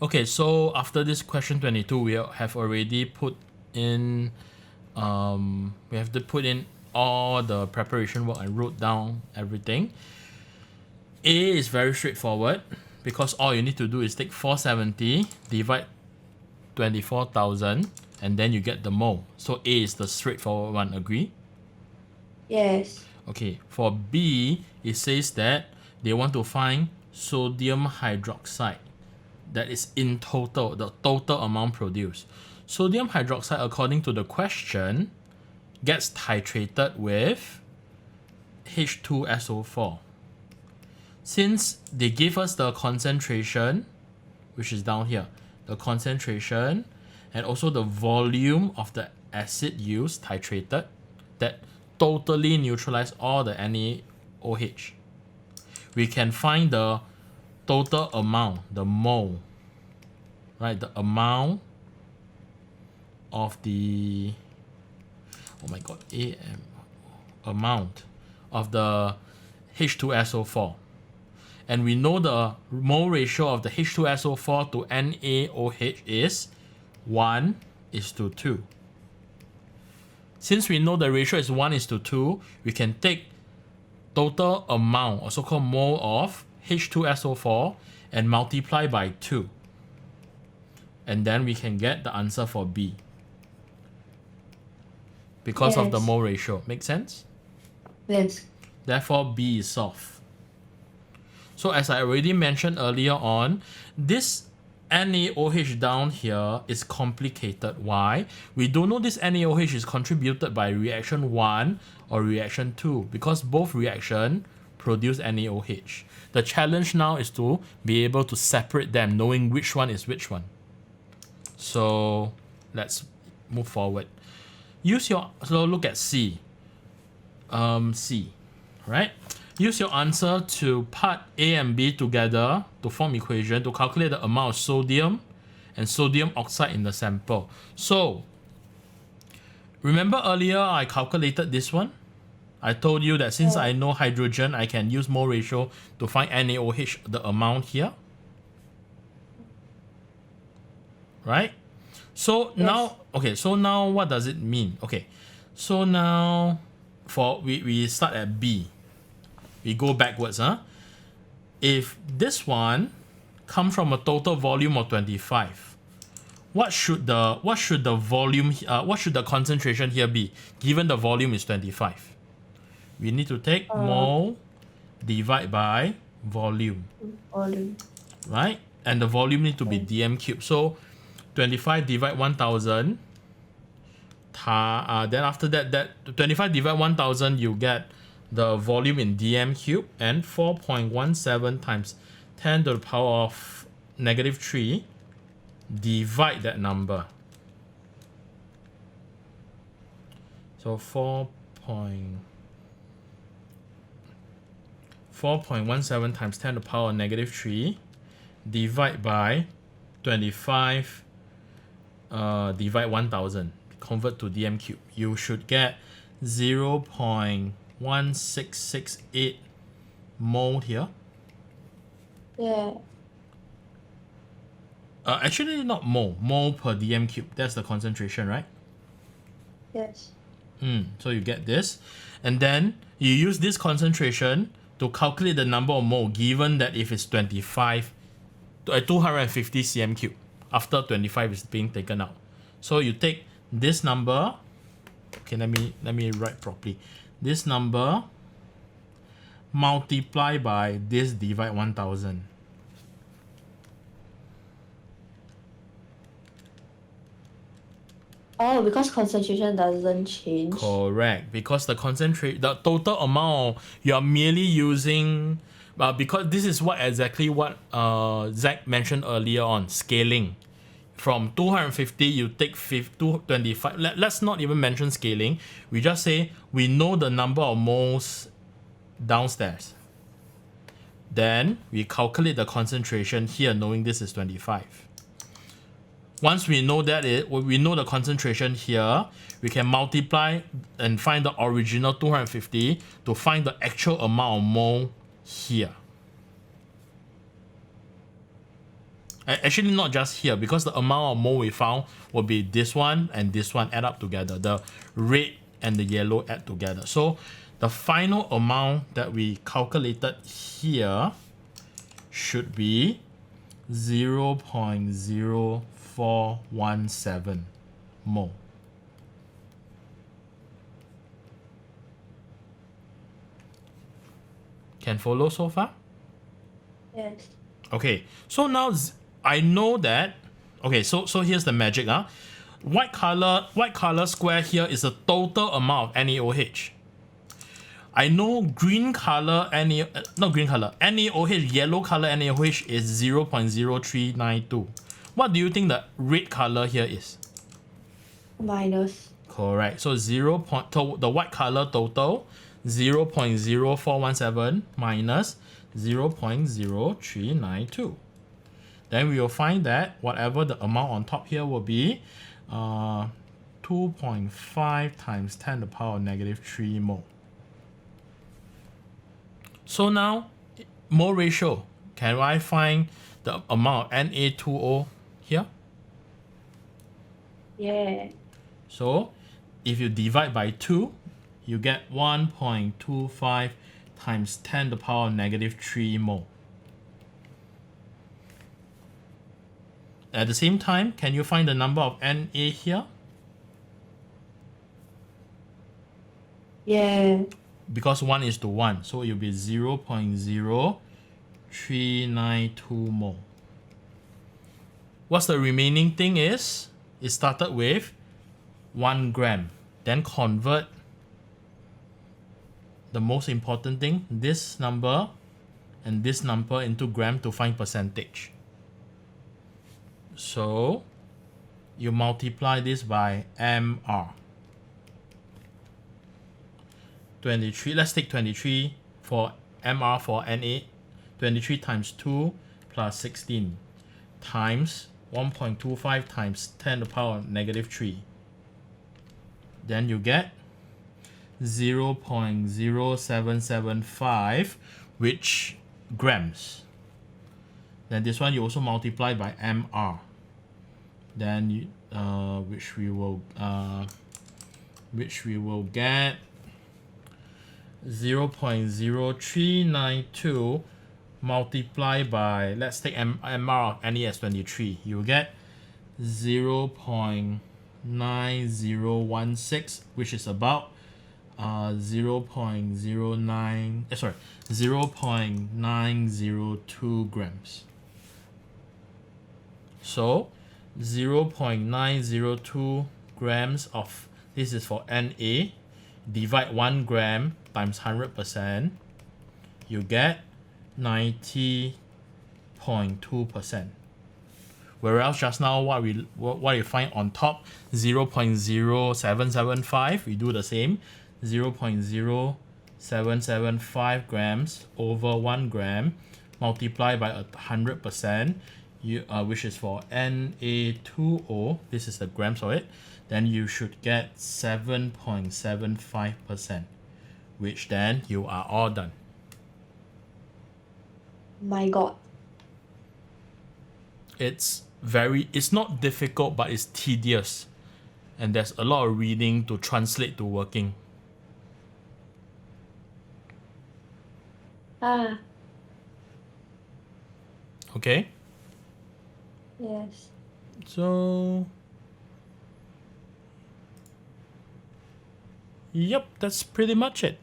Okay, so after this question 22, we have already put in, we have to put in all the preparation work. I wrote down everything. A is very straightforward because all you need to do is take 470, divide 24,000, and then you get the mole. So A is the straightforward one, agree? Yes. Okay, for B, it says that they want to find sodium hydroxide. That is in total, the total amount produced. Sodium hydroxide, according to the question, gets titrated with H2SO4. Since they give us the concentration, which is down here, the concentration and also the volume of the acid used, titrated, that totally neutralize all the NaOH. We can find the total amount, the mole, right? The amount of the, oh my god, amount of the H2SO4. And we know the mole ratio of the H2SO4 to NaOH is 1:2. Since we know the ratio is 1:2, we can take total amount, also called mole of H2SO4, and multiply by 2. And then we can get the answer for B. Because of the Yes. mole ratio. Make sense? Yes. Therefore, B is solved. So as I already mentioned earlier on, this NaOH down here is complicated. Why? We don't know this NaOH is contributed by reaction 1 or reaction 2 because both reaction produce NaOH. The challenge now is to be able to separate them, knowing which one is which one. So let's move forward. So look at C. C, right? Use your answer to put A and B together to form equation to calculate the amount of sodium and sodium oxide in the sample. So, remember earlier I calculated this one? I told you that since I know hydrogen, I can use mole ratio to find NaOH, the amount here. Right? So now, okay, so now what does it mean? Okay, so now we start at B. We go backwards, huh? If this one comes from a total volume of 25, what should the volume what should the concentration here be given the volume is 25? We need to take mole divide by volume. Volume. Right? And the volume need to be dm cubed. So 25 divide 1000. Then after that 25 divide 1000, you get the volume in dm cube, and 4.17 times 10 to the power of -3 divide that number. So 4.17 times 10 to the power of -3 divide by 25 divide 1000, convert to dm cube. You should get 0.1668 mole here. Yeah. Actually not mole per dm cube. That's the concentration, right? Yes. So you get this, and then you use this concentration to calculate the number of mole given that if it's 250 cm cube after 25 is being taken out. So you take this number. Okay, let me write properly. This number multiply by this divide 1000. Oh, because concentration doesn't change. Correct, because the total amount you are merely using, because this is exactly what Zach mentioned earlier on, scaling. From 250 you take 25. Let's not even mention scaling. We just say we know the number of moles downstairs. Then we calculate the concentration here, knowing this is 25. Once we know we know the concentration here, we can multiply and find the original 250 to find the actual amount of mole here. Actually, not just here, because the amount of mole we found will be this one and this one add up together. The red and the yellow add together. So the final amount that we calculated here should be 0.0417 mole. Can follow so far? Yes. Okay, so now I know that. Okay, so here's the magic. White color square here is the total amount of NaOH. I know green color not green color, NaOH, yellow color NaOH is 0.0392. What do you think the red color here is? Minus. Correct. So the white color total 0.0417 minus 0.0392. Then we will find that whatever the amount on top here will be 2.5 times 10 to the power of negative 3 mole. So now, mole ratio. Can I find the amount of Na2O here? Yeah. So if you divide by 2, you get 1.25 times 10 to the power of negative 3 mole. At the same time, can you find the number of Na here? Yeah. Because 1 is to 1, so it will be 0.0392 mole. What's the remaining thing is? It started with 1 gram. Then convert the most important thing, this number and this number into gram to find percentage. So you multiply this by MR. 23, let's take 23 for MR for Na. 23 times 2 plus 16 times 1.25 times 10 to the power of negative 3. Then you get 0.0775, which grams. Then this one you also multiply by MR. Then you, which we will get 0.0392 multiplied by, let's take MR of Na as 23. You will get 0.9016, which is about 0.902 grams. So 0.902 grams of, this is for Na, divide 1 gram times 100%, you get 90.2%. Whereas just now what you find on top, 0.0775, we do the same, 0.0775 grams over 1 gram multiplied by 100%, which is for Na2O, this is the grams of it, then you should get 7.75%, which then you are all done. My God. It's not difficult, but it's tedious. And there's a lot of reading to translate to working. Okay? Yes. So, yep, that's pretty much it.